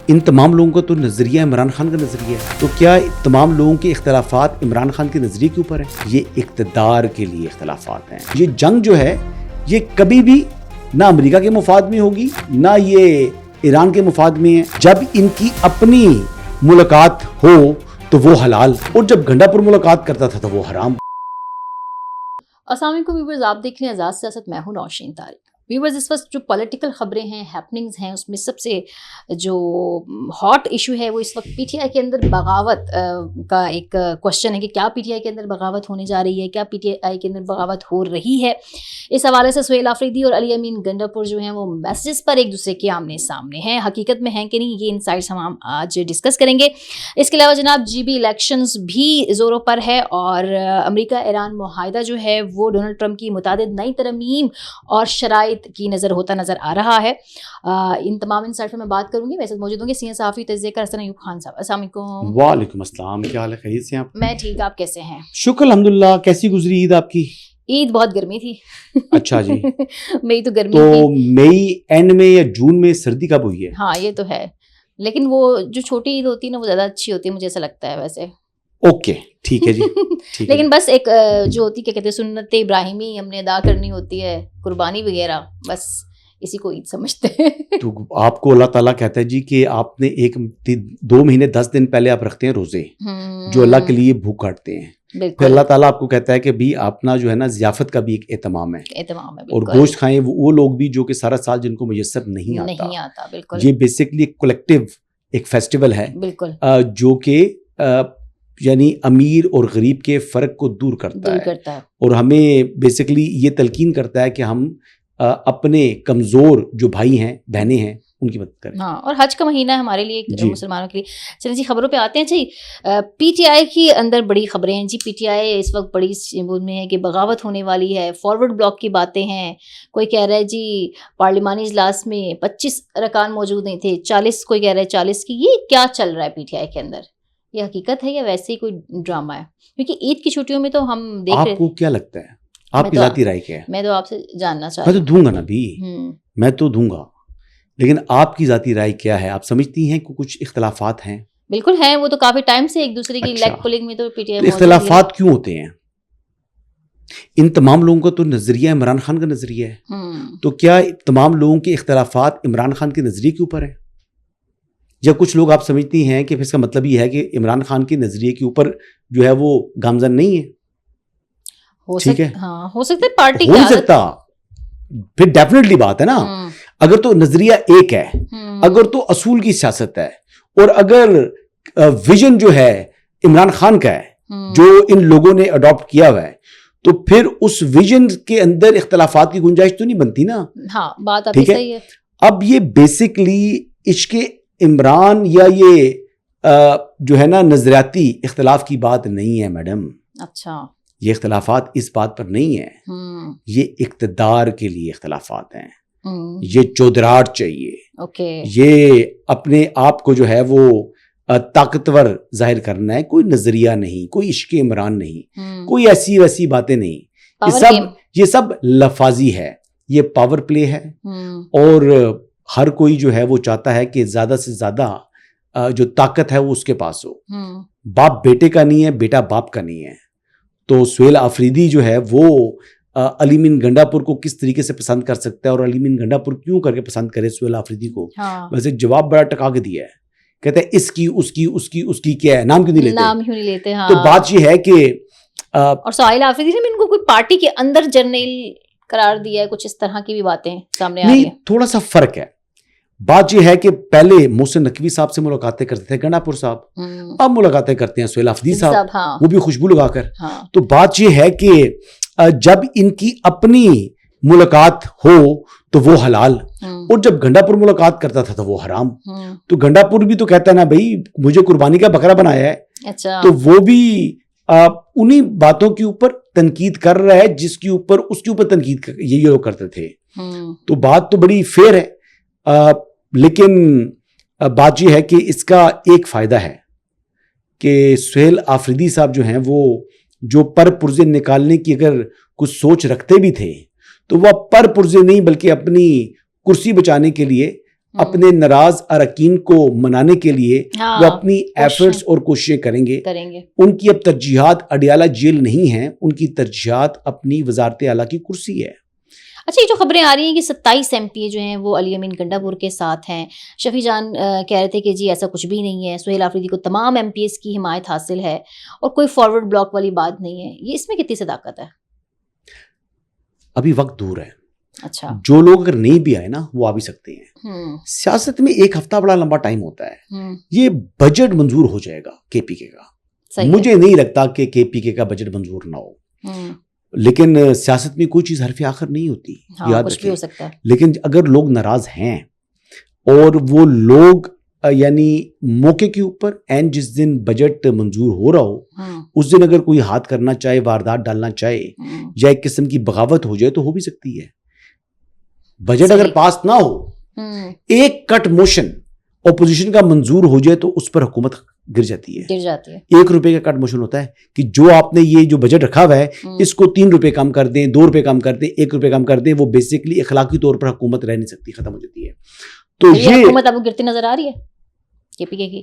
ان تمام لوگوں کا تو نظریہ عمران خان کا نظریہ ہے، تو کیا تمام لوگوں کے اختلافات عمران خان کے نظریے کے اوپر ہیں؟ یہ اقتدار کے لیے اختلافات ہیں. یہ جنگ جو ہے یہ کبھی بھی نہ امریکہ کے مفاد میں ہوگی نہ یہ ایران کے مفاد میں ہے. جب ان کی اپنی ملاقات ہو تو وہ حلال، اور جب گنڈا پر ملاقات کرتا تھا تو وہ حرام. السلام علیکم ویورز، آپ دیکھ رہے ہیں آزاد سیاست، میں ہوں نوشین طارق. ویورز، اس وقت جو پولیٹیکل خبریں ہیں، ہیپننگز ہیں، اس میں سب سے جو ہاٹ ایشو ہے وہ اس وقت پی ٹی آئی کے اندر بغاوت کا ایک کوشچن ہے کہ کیا پی ٹی آئی کے اندر بغاوت ہونے جا رہی ہے، کیا پی ٹی آئی کے اندر بغاوت ہو رہی ہے. اس حوالے سے سہیل آفریدی اور علی امین گنڈاپور جو ہیں وہ میسیجز پر ایک دوسرے کے آمنے سامنے ہیں. حقیقت میں ہیں کہ نہیں، یہ انسائٹس ہم آج ڈسکس کریں گے. اس کے علاوہ جناب جی بی الیکشنز بھی زوروں پر ہے، اور امریکہ ایران معاہدہ جو ہے وہ ڈونلڈ ٹرمپ کی متعدد نئی ترمیم اور شرائط کی نظر آ رہا ہے. ان تمام انسائٹ میں بات کروں گی. ویسے موجود ہوں گے سینئر صحافی تجزیہ کار حسن ایوب خان صاحب. السلام علیکم. وعلیکم السلام، کیا حال ہے؟ خیریت سے آپ؟ میں ٹھیک، آپ کیسے ہیں؟ شکر الحمدللہ. کیسی گزری عید آپ کی؟ عید بہت گرمی تھی. اچھا جی. مئی تو گرمی تو تھی. مئی اینڈ میں یا جون میں سردی کب ہوئی ہے؟ ہاں یہ تو ہے، لیکن وہ جو چھوٹی عید ہوتی ہے نا وہ زیادہ اچھی ہوتی ہے، مجھے ایسا لگتا ہے ویسے. اوکے ٹھیک ہے جی. لیکن بس ایک جو ہوتی کیا کہتے ہیں سنت ابراہیمی ہم نے ادا کرنی ہوتی ہے، قربانی وغیرہ، بس اسی کو عید سمجھتے ہیں. تو آپ کو اللہ تعالیٰ کہتا ہے جی کہ آپ نے 2 مہینے 10 دن پہلے آپ رکھتے ہیں روزے جو اللہ کے لیے بھوک کاٹتے ہیں. پھر اللہ تعالیٰ آپ کو کہتا ہے کہ بھی اپنا جو ہے نا ضیافت کا بھی ایک اہتمام ہے، اور گوشت کھائیں وہ لوگ بھی جو کہ سارا سال جن کو میسر نہیں آتا. بالکل یہ بیسکلی ایک کولیکٹیو ایک فیسٹیول ہے بالکل جو کہ یعنی امیر اور غریب کے فرق کو دور کرتا ہے، اور ہمیں بیسکلی یہ تلقین کرتا ہے کہ ہم اپنے کمزور جو بھائی ہیں بہنیں ہیں ان کی مدد کریں. ہاں، اور حج کا مہینہ ہے ہمارے لیے مسلمانوں کے لیے. چلیں جی خبروں پہ آتے ہیں. جی پی ٹی آئی کی اندر بڑی خبریں ہیں. جی پی ٹی آئی اس وقت بڑی بود میں ہے کہ بغاوت ہونے والی ہے. فارورڈ بلاک کی باتیں ہیں. کوئی کہہ رہا ہے جی پارلیمانی اجلاس میں 25 ارکان موجود نہیں تھے، 40 کوئی کہہ رہا ہے 40 کی. یہ کیا چل رہا ہے پی ٹی آئی کے اندر؟ یہ حقیقت ہے یا ویسے ہی کوئی ڈرامہ ہے؟ کیونکہ عید کی چھٹیوں میں تو ہم دیکھ رہے. آپ کو کیا لگتا ہے؟ آپ کی ذاتی رائے کیا ہے؟ میں تو آپ سے جاننا چاہتا ہوں. میں تو دوں گا نا بھی، میں تو دوں گا، لیکن آپ کی ذاتی رائے کیا ہے؟ آپ سمجھتی ہیں کہ کچھ اختلافات ہیں؟ بالکل ہیں، وہ تو کافی ٹائم سے ایک دوسرے کی لیگ پولنگ میں تو پی ٹی آئی اختلافات کیوں ہوتے ہیں؟ ان تمام لوگوں کا تو نظریہ عمران خان کا نظریہ ہے، تو کیا تمام لوگوں کے اختلافات عمران خان کے نظریے کے اوپر ہیں؟ یا کچھ لوگ آپ سمجھتی ہیں کہ اس کا مطلب یہ ہے کہ عمران خان کے نظریے کے اوپر جو ہے وہ گامزن نہیں ہے؟ ٹھیک ہے، ہو سکتا ہے پارٹی ہو نہیں سکتا، پھر ڈیفینیٹلی بات ہے نا. اگر تو نظریہ ایک ہے، اگر تو اصول کی سیاست ہے، اور اگر ویژن جو ہے عمران خان کا ہے جو ان لوگوں نے اڈاپٹ کیا ہوا ہے، تو پھر اس ویژن کے اندر اختلافات کی گنجائش تو نہیں بنتی نا. ہاں بات آپ کی صحیح ہے. اب یہ بیسکلی عشق عمران یا یہ جو ہے نا نظریاتی اختلاف کی بات نہیں ہے میڈم. اچھا، یہ اختلافات اس بات پر نہیں ہے، یہ اقتدار کے لیے اختلافات ہیں. یہ چودراہٹ چاہیے، یہ اپنے آپ کو جو ہے وہ طاقتور ظاہر کرنا ہے. کوئی نظریہ نہیں، کوئی عشق عمران نہیں، کوئی ایسی ویسی باتیں نہیں. یہ سب لفاظی ہے، یہ پاور پلے ہے. اور ہر کوئی جو ہے وہ چاہتا ہے کہ زیادہ سے زیادہ جو طاقت ہے وہ اس کے پاس ہو. باپ بیٹے کا نہیں ہے، بیٹا باپ کا نہیں ہے. تو سہیل آفریدی جو ہے وہ علی امین گنڈاپور کو کس طریقے سے پسند کر سکتا ہے، اور علی امین گنڈاپور کیوں کر کے پسند کرے سہیل آفریدی کو؟ ویسے جواب بڑا ٹکا کے دیا ہے، کہتے ہیں اس کی کیا ہے، نام کیوں نہیں لیتے. تو بات یہ ہے کہ اور سہیل آفریدی نے ان کو کوئی پارٹی کے اندر جرنیل قرار دیا ہے، کچھ اس طرح کی بھی باتیں سامنے آ رہی ہیں. تھوڑا سا فرق ہے. بات یہ ہے کہ پہلے محسن نقوی صاحب سے ملاقاتیں کرتے تھے گنڈاپور صاحب، اب ملاقاتیں کرتے ہیں سہیل آفریدی صاحب، وہ بھی خوشبو لگا کر. تو بات یہ ہے کہ جب ان کی اپنی ملاقات ہو تو وہ حلال، اور جب گنڈاپور ملاقات کرتا تھا تو وہ حرام. تو گنڈاپور بھی تو کہتا ہے نا بھائی مجھے قربانی کا بکرا بنایا ہے، تو وہ بھی انہی باتوں کے اوپر تنقید کر رہا ہے جس کے اوپر اس کے اوپر تنقید یہ لوگ کرتے تھے. تو بات تو بڑی فیئر ہے، لیکن بات یہ ہے کہ اس کا ایک فائدہ ہے کہ سہیل آفریدی صاحب جو ہیں وہ جو پر پرزے نکالنے کی اگر کچھ سوچ رکھتے بھی تھے تو وہ پر پرزے نہیں بلکہ اپنی کرسی بچانے کے لیے اپنے ناراض اراکین کو منانے کے لیے وہ اپنی ایفرٹس اور کوششیں کریں گے. ان کی اب ترجیحات اڈیالہ جیل نہیں ہیں, ان کی ترجیحات اپنی وزارت اعلیٰ کی کرسی ہے. اچھا, یہ جو خبریں آ رہی ہیں کہ 27 ایم پی اے جو ہیں وہ علی امین گنڈا پور کے ساتھ ہیں, شفیع جان کہہ رہے تھے کہ جی ایسا کچھ بھی نہیں ہے, سہیل آفریدی کو تمام ایم پی ایس کی حمایت حاصل ہے اور کوئی فارورڈ بلاک والی بات نہیں ہے. یہ اس میں کتنی صداقت ہے؟ ابھی وقت دور ہے. اچھا, جو لوگ اگر نہیں بھی آئے نا وہ آ بھی سکتے ہیں. سیاست میں ایک ہفتہ بڑا لمبا ٹائم ہوتا ہے. یہ بجٹ منظور ہو جائے گا کے پی کے کا, مجھے نہیں لگتا کہ کے پی کے کا بجٹ منظور نہ ہو, لیکن سیاست میں کوئی چیز حرف آخر نہیں ہوتی, یاد رکھیں. لیکن اگر لوگ ناراض ہیں اور وہ لوگ یعنی موقع کے اوپر اینڈ جس دن بجٹ منظور ہو رہا ہو اس دن اگر کوئی ہاتھ کرنا چاہے, واردات ڈالنا چاہے یا ایک قسم کی بغاوت ہو جائے تو ہو بھی سکتی ہے. بجٹ اگر پاس نہ ہو, ایک کٹ موشن اپوزیشن کا منظور ہو جائے تو اس پر حکومت گر جاتی ہے. 1 روپے کا کٹ موشن ہوتا ہے کہ جو آپ نے یہ جو بجٹ رکھا ہوا ہے اس کو 3 روپے کم کر دیں, 2 روپے کم کر دیں, 1 روپے کم کر دیں, وہ بیسکلی اخلاقی طور پر حکومت رہ نہیں سکتی, ختم ہو جاتی ہے. تو یہ حکومت آپ کو گرتی نظر آ رہی ہے کے پی کے کی؟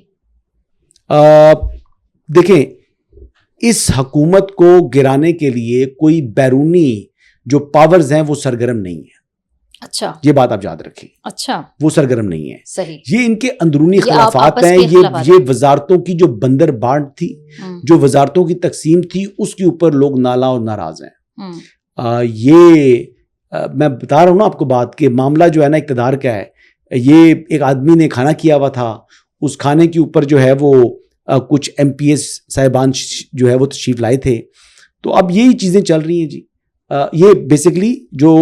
دیکھیں, اس حکومت کو گرانے کے لیے کوئی بیرونی جو پاورز ہیں وہ سرگرم نہیں ہے. اچھا, یہ بات آپ یاد رکھیں. اچھا, وہ سرگرم نہیں ہے. صحیح. یہ ان کے اندرونی اختلافات ہیں. یہ وزارتوں کی جو بندر بانٹ تھی, جو وزارتوں کی تقسیم تھی, اس کے اوپر لوگ نالا اور ناراض ہیں. یہ میں بتا رہا ہوں نا آپ کو بات کہ معاملہ جو ہے نا اقتدار کا ہے. یہ ایک آدمی نے کھانا کیا ہوا تھا, اس کھانے کے اوپر جو ہے وہ کچھ ایم پی ایس صاحبان جو ہے وہ تشریف لائے تھے. تو اب یہی چیزیں چل رہی ہیں جی. یہ بیسکلی جو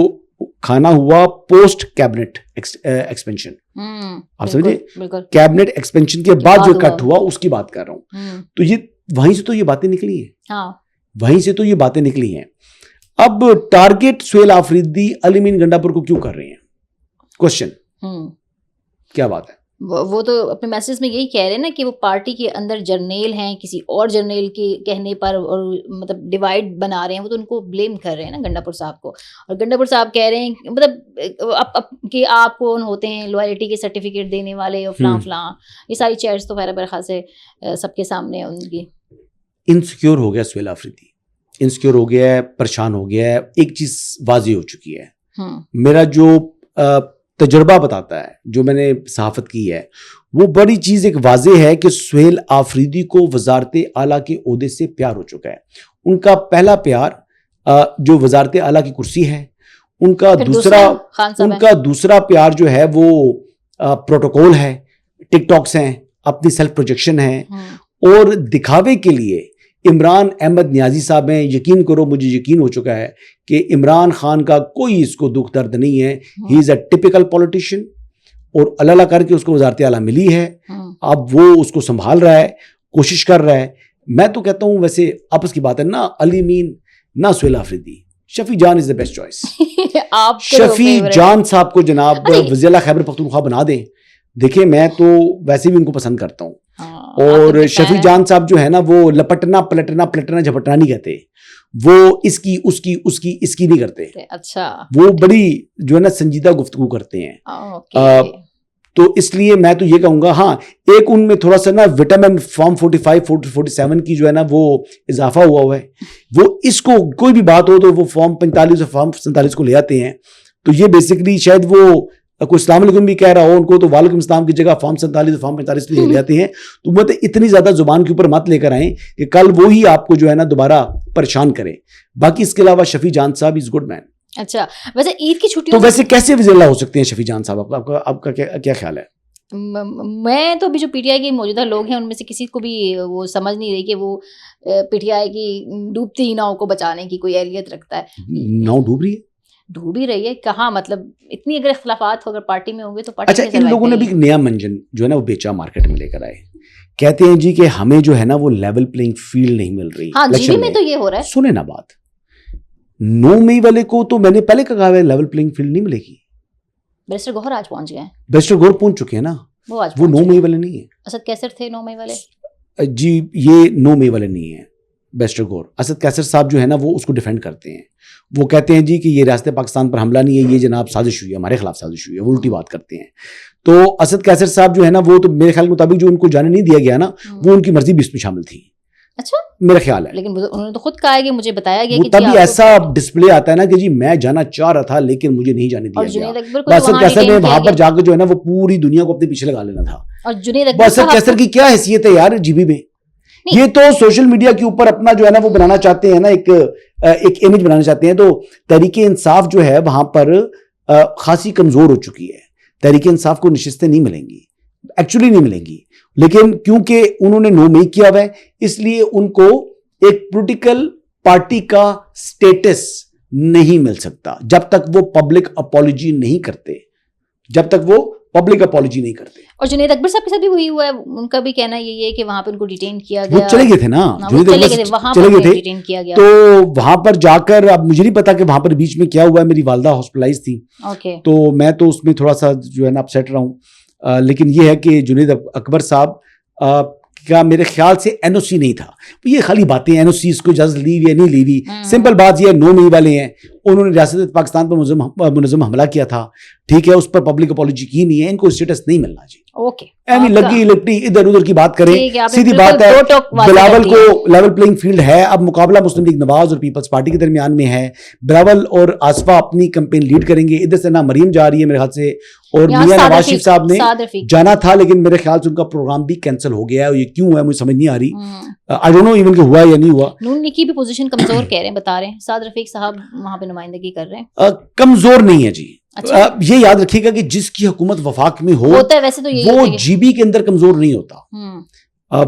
کھانا ہوا پوسٹ کیبنٹ ایکسپینشن, آپ سمجھے, کیبنٹ ایکسپینشن کے بعد جو کٹ ہوا اس کی بات کر رہا ہوں. تو یہ وہیں سے تو یہ باتیں نکلی ہیں, وہیں سے تو یہ باتیں نکلی ہیں. اب ٹارگٹ سہیل آفریدی علی امین گنڈا پور کو کیوں کر رہے ہیں؟ کوشچن کیا بات ہے؟ وہ تو اپنے میسج میں یہی کہہ رہے ہیں نا کہ وہ پارٹی کے اندر جرنیل ہیں, کسی اور جرنیل کے کہنے پر اور مطلب ڈیوائڈ بنا رہے ہیں, وہ تو ان کو بلیم کر رہے ہیں نا گنڈا پور صاحب کو. اور گنڈا پور صاحب کہہ رہے ہیں مطلب کہ آپ کون ہوتے ہیں لوائلٹی کے سرٹیفکیٹ دینے والے اور فلاں فلاں, یہ ساری چیئرز تو میرے خیال سے سب کے سامنے ان کی. انسیکیور ہو گیا سہیل آفریدی, انسیکیور ہو گیا ہے, پریشان ہو گیا ہے. ایک چیز واضح ہو چکی ہے, میرا جو تجربہ بتاتا ہے, جو میں نے صحافت کی ہے, وہ بڑی چیز ایک واضح ہے کہ سہیل آفریدی کو وزارت اعلیٰ کے عہدے سے پیار ہو چکا ہے. ان کا پہلا پیار جو وزارت اعلیٰ کی کرسی ہے, ان کا دوسرا پیار جو ہے وہ پروٹوکول ہے, ٹک ٹاکس ہیں, اپنی سیلف پروجیکشن ہے, اور دکھاوے کے لیے عمران احمد نیازی صاحب ہیں. یقین کرو, مجھے یقین ہو چکا ہے کہ عمران خان کا کوئی اس کو دکھ درد نہیں ہے. ہی از اے ٹپیکل پولیٹیشین, اور اللہ کر کے اس کو وزارت اعلیٰ ملی ہے. اب وہ اس کو سنبھال رہا ہے, کوشش کر رہا ہے. میں تو کہتا ہوں ویسے آپس کی بات ہے, نہ علی امین نہ سہیل آفریدی, شفیع جان از دا بیسٹ چوائس. شفیع جان صاحب کو جناب وزیر اعلیٰ خیبر پختونخوا بنا دیں. دیکھیں, میں تو ویسے بھی ان کو پسند کرتا ہوں, اور شفیع جان صاحب جو ہے نا وہ لپٹنا پلٹنا جھپٹنا نہیں کہتے, وہ اس کی نہیں کرتے. اچھا, وہ بڑی جو ہے نا سنجیدہ گفتگو کرتے ہیں. تو اس لیے میں تو یہ کہوں گا, ہاں ایک ان میں تھوڑا سا نا وٹامن فارم 45 47 کی جو ہے نا وہ اضافہ ہوا ہے. وہ اس کو کوئی بھی بات ہو تو وہ فارم 45 اور فارم 47 کو لے آتے ہیں. تو یہ بیسکلی شاید وہ کوئی السلام علیکم بھی کہہ رہا ہو ان کو تو وعلیکم السلام کی جگہ فارم 47 اور فارم 45 پہ لے آتے ہیں. تو مطلب اتنی زیادہ زبان کے اوپر مت لے کر آئیں کہ کل وہی آپ کو جو ہے نا دوبارہ پریشان کرے. باقی اس کے علاوہ شفیع جان صاحب از گڈ مین. اچھا, ویسے عید کی چھٹیوں تو ویسے کیسے وزیر اعلیٰ ہو سکتے ہیں شفیع جان صاحب؟ آپ کا کیا خیال ہے؟ میں تو ابھی جو پی ٹی آئی کے موجودہ لوگ ہیں ان میں سے کسی کو بھی وہ سمجھ نہیں رہی کہ وہ پی ٹی آئی کی ڈوبتی ناؤ کو بچانے کی کوئی اہلیت رکھتا ہے. ناؤ ڈوب ہی رہی ہے کہاں, مطلب اتنی اگر اختلافات اگر پارٹی میں ہوں گے تو پارٹی. اچھا, ان لوگوں نے بھی ایک نیا منجن جو ہے نا وہ بیچا, مارکیٹ میں لے کر آئے. کہتے ہیں جی کہ ہمیں جو ہے نا وہ لیول پلینگ فیلڈ نہیں مل رہی. ہاں, جی میں تو یہ ہو رہا ہے. سنیں نا بات, 9 مئی والے کو تو میں نے پہلے کہا ہے لیول پلینگ فیلڈ نہیں ملے گی. بیرسٹر گوہر آج پہنچ گئے ہیں. بیرسٹر گوہر پہنچ چکے ہیں نا, وہ 9 مئی والے نہیں ہیں. اسد کیسر تھے 9 مئی والے. جی یہ 9 مئی والے نہیں ہیں, بیرسٹر گور. اسد کیسر صاحب جو ہے نا وہ اس کو ڈیفینڈ کرتے ہیں, وہ کہتے ہیں جی کہ یہ ریاست پاکستان پر حملہ نہیں ہے, یہ جناب سازش ہوئی ہے, ہمارے خلاف سازش ہوئی ہے, وہ الٹی بات کرتے ہیں. تو اسد کیسر صاحب جو ہے نا وہ تو میرے خیال کے مطابق جو ان کو جانے نہیں دیا گیا نا وہ ان کی مرضی بھی اس میں شامل تھی. اچھا, میرا خیال ہے. لیکن انہوں نے تو خود کہا ہے کہ مجھے بتایا گیا کہ تبھی ایسا ڈسپلے آتا ہے نا کہ جی میں جانا چاہ رہا تھا لیکن مجھے نہیں جانے دیا گیا. اسد کیسر نے وہاں پر جا کے جو ہے نا وہ پوری دنیا کو اپنے پیچھے لگا لینا تھا. اور اسد کیسر کی کیا حیثیت ہے یار جی بی میں؟ یہ تو سوشل میڈیا کے اوپر اپنا جو ہے نا وہ بنانا چاہتے ہیں نا, ایک امیج بنانا چاہتے ہیں. تو تحریک انصاف جو ہے وہاں پر خاصی کمزور ہو چکی ہے. تحریک انصاف کو نشستیں نہیں ملیں گی, ایکچولی نہیں ملیں گی, لیکن کیونکہ انہوں نے نو میک کیا ہوا ہے اس لیے ان کو ایک پولیٹیکل پارٹی کا سٹیٹس نہیں مل سکتا جب تک وہ پبلک اپالوجی نہیں کرتے, جب تک وہ پبلک اپالوجی نہیں کرتے. اور جنید اکبر صاحب کے ساتھ بھی وہی ہوا ہے, ان کا بھی کہنا یہی ہے کہ وہاں پہ ان کو ڈیٹین کیا گیا. وہ چلے گئے تھے نا, چلے گئے تھے, تو وہاں پر جا کر اب مجھے نہیں پتا کہ وہاں پر بیچ میں کیا ہوا ہے. میری والدہ ہاسپٹلائز تھی تو میں تو اس میں تھوڑا سا جو ہے نا اپسیٹ رہا ہوں. لیکن یہ ہے کہ جنید اکبر صاحب کا میرے خیال سے این او سی نہیں تھا. یہ خالی باتیں, این او سی اس کو اجازت لی ہوئی یا نہیں لی ہوئی, سمپل بات یہ ہے نو مئی والے ہیں, انہوں نے ریاست پاکستان پر منظم حملہ کیا تھا, ٹھیک ہے, اس پر پبلک اپالوجی کی نہیں ہے, ان کو اسٹیٹس نہیں ملنا چاہیے. لگی لپٹی ادھر ادھر کی بات کریں, سیدھی بات ہے. بلاول کو لیول پلینگ فیلڈ ہے, اب مقابلہ مسلم لیگ نواز اور پیپلز پارٹی کے درمیان میں ہے. بلاول اور آصفہ اپنی کمپین لیڈ کریں گے, ادھر سے نہ مریم جا رہی ہے میرے خیال سے, اور میاں نواز شریف صاحب نے جانا تھا لیکن میرے خیال سے ان کا پروگرام بھی کینسل ہو گیا ہے. یہ کیوں ہے مجھے سمجھ نہیں آ رہی, آئی ڈونٹ نو ایون کہ ہوا یا نہیں ہوا. نون لیگ کی بھی پوزیشن کمزور کہہ رہے ہیں, بتا رہے ہیں سعد رفیق صاحب وہاں پہ نمائندگی کر رہے ہیں. کمزور نہیں ہے جی, یہ یاد رکھیے گا کہ جس کی حکومت وفاق میں ہوتا ہے ویسے تو وہ جی بی کے اندر کمزور نہیں ہوتا,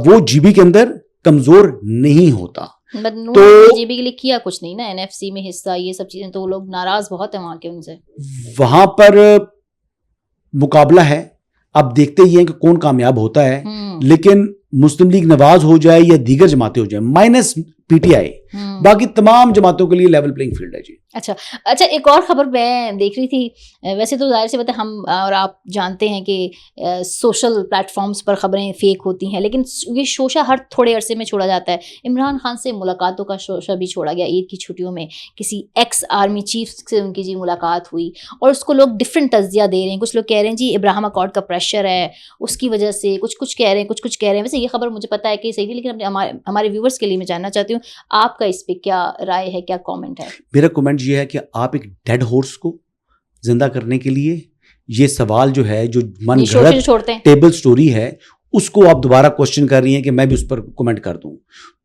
وہ جی بی کے اندر کمزور نہیں ہوتا. تو جی بی کے لیے کیا کچھ نہیں نا, این ایف سی میں حصہ, یہ سب چیزیں, تو وہ لوگ ناراض بہت ہیں وہاں کے ان سے. وہاں پر مقابلہ ہے, اب دیکھتے ہی ہیں کہ کون کامیاب ہوتا ہے. لیکن مسلم لیگ نواز ہو جائے یا دیگر جماعتیں ہو جائیں مائنس پی ٹی آئی, باقی تمام جماعتوں کے لیے لیول پلینگ فیلڈ ہے جی. اچھا ایک اور خبر میں دیکھ رہی تھی, ویسے تو ظاہر سی بات ہے ہم اور آپ جانتے ہیں کہ سوشل پلیٹ فارمز پر خبریں فیک ہوتی ہیں, لیکن یہ شوشہ ہر تھوڑے عرصے میں چھوڑا جاتا ہے. عمران خان سے ملاقاتوں کا شوشہ بھی چھوڑا گیا عید کی چھٹیوں میں, کسی ایکس آرمی چیف سے ان کی جی ملاقات ہوئی اور اس کو لوگ ڈفرینٹ تجزیہ دے رہے ہیں. کچھ لوگ کہہ رہے ہیں جی ابراہیم اکارڈ کا پریشر ہے اس کی وجہ سے, کچھ کہہ رہے ہیں, کچھ کہہ رہے ہیں. ویسے یہ خبر مجھے پتا ہے کہ صحیح نہیں, لیکن ہمارے ویورز کے لیے میں جاننا چاہتی ہوں آپ کا اس پہ کیا رائے ہے, کیا کامنٹ ہے. میرا کامنٹ یہ ہے کہ آپ ایک ڈیڈ ہارس کو زندہ کرنے کے لیے یہ سوال جو ہے جو من گھڑت ٹیبل سٹوری ہے اس کو آپ دوبارہ کوشچن کر رہی ہیں کہ میں بھی اس پر کمنٹ کر دوں.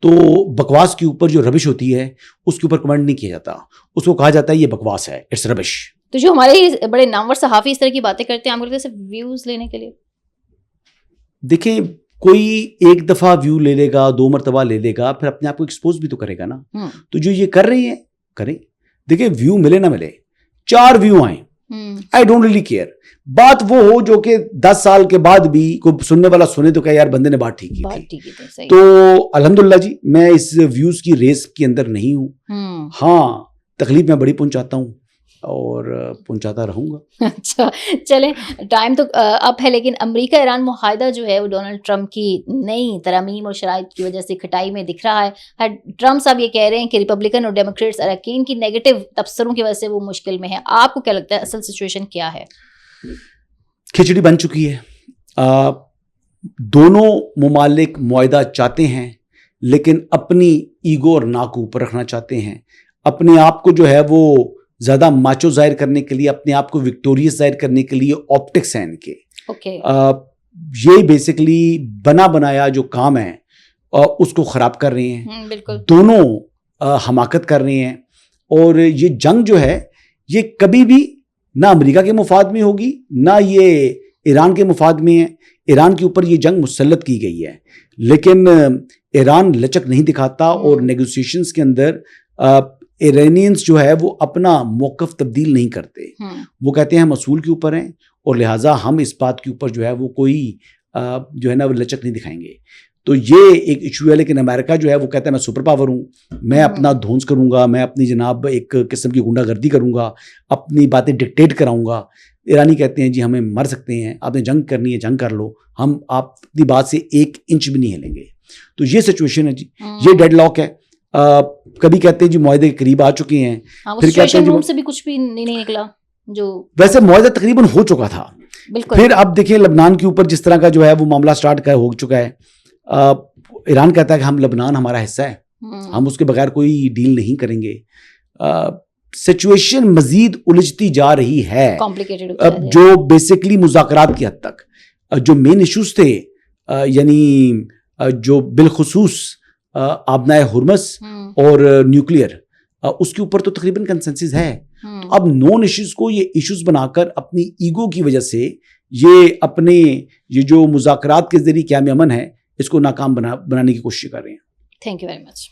تو بکواس کے اوپر جو ربش ہوتی ہے اس کے اوپر کمنٹ نہیں کیا جاتا, اس کو کہا جاتا ہے یہ بکواس ہے, اٹس ربش. تو جو ہمارے بڑے نامور صحافی اس طرح کی باتیں کرتے ہیں, آپ کو صرف ویوز لینے کے لیے, دیکھیں کوئی ایک دفعہ ویو لے لے گا, 2 مرتبہ لے لے گا, پھر اپنے آپ کو ایکسپوز بھی تو کرے گا نا. تو جو یہ کر رہی ہیں کریں, دیکھیں ویو ملے نہ ملے, 4 ویو آئیں, آئی ڈونٹ ریلی کیئر. بات وہ ہو جو کہ 10 سال کے بعد بھی کوئی سننے والا سنے تو کہ یار بندے نے بات ٹھیک کی تھی. تو الحمدللہ جی میں اس ویوز کی ریس کے اندر نہیں ہوں. ہاں تکلیف میں بڑی پہنچاتا ہوں اور پہنچاتا رہوں گا. اچھا چلیں, ٹائم تو اب ہے, لیکن امریکہ ایران معاہدہ جو ہے وہ ڈونلڈ ٹرمپ کی نئی ترامیم اور شرائط کی وجہ سے کھٹائی میں دکھ رہا ہے. ٹرمپ صاحب یہ کہہ رہے ہیں کہ ریپبلکن اور ڈیموکریٹس اراکین کی نیگیٹو تبصروں کی وجہ سے وہ مشکل میں ہیں. آپ کو کیا لگتا ہے اصل سچویشن کیا ہے؟ کھچڑی بن چکی ہے. دونوں ممالک معاہدہ چاہتے ہیں لیکن اپنی ایگو اور ناک اوپر رکھنا چاہتے ہیں, اپنے آپ کو جو ہے وہ زیادہ ماچو ظاہر کرنے کے لیے, اپنے آپ کو وکٹوریس ظاہر کرنے کے لیے آپٹکس ہیں ان کے. یہ بیسکلی بنا بنایا جو کام ہے اس کو خراب کر رہے ہیں. دونوں حماقت کر رہے ہیں, اور یہ جنگ جو ہے یہ کبھی بھی نہ امریکہ کے مفاد میں ہوگی نہ یہ ایران کے مفاد میں ہے. ایران کے اوپر یہ جنگ مسلط کی گئی ہے, لیکن ایران لچک نہیں دکھاتا, اور نیگوسیشنز کے اندر ایرانینز جو ہے وہ اپنا موقف تبدیل نہیں کرتے. وہ کہتے ہیں ہم اصول کے اوپر ہیں اور لہٰذا ہم اس بات کے اوپر جو ہے وہ کوئی جو ہے نا وہ لچک نہیں دکھائیں گے. تو یہ ایک ایشو ہے. لیکن امریکہ جو ہے وہ کہتا ہے میں سپر پاور ہوں, میں اپنا دھونس کروں گا, میں اپنی جناب ایک قسم کی غنڈہ گردی کروں گا, اپنی باتیں ڈکٹیٹ کراؤں گا. ایرانی کہتے ہیں جی ہمیں مر سکتے ہیں, آپ نے جنگ کرنی ہے جنگ کر لو, ہم آپ کی بات سے 1 انچ بھی نہیں ہلیں گے. تو یہ سچویشن ہے جی, یہ ڈیڈ لاک ہے. کبھی کہتے ہیں جی معاہدے کے قریب آ چکے ہیں, پھر کہتے ہیں روم سے بھی کچھ بھی نہیں نکلا, جو ویسے معاہدہ تقریباً ہو چکا تھا. پھر اب دیکھیں لبنان کے اوپر جس طرح کا جو ہے وہ معاملہ سٹارٹ ہو چکا ہے. ایران کہتا ہے کہ ہم لبنان ہمارا حصہ ہے, ہم اس کے بغیر کوئی ڈیل نہیں کریں گے. سچویشن مزید الجھتی جا رہی ہے, جو بیسکلی مذاکرات کی حد تک جو مین ایشوز تھے, یعنی جو بالخصوص آبنائے ہرمز اور نیوکلیئر, اس کے اوپر تو تقریباً کنسنسس ہے. اب نون ایشوز کو یہ ایشوز بنا کر اپنی ایگو کی وجہ سے یہ اپنے یہ جو مذاکرات کے ذریعے قیام امن ہے اس کو ناکام بنانے کی کوشش کر رہے ہیں. Thank you very much.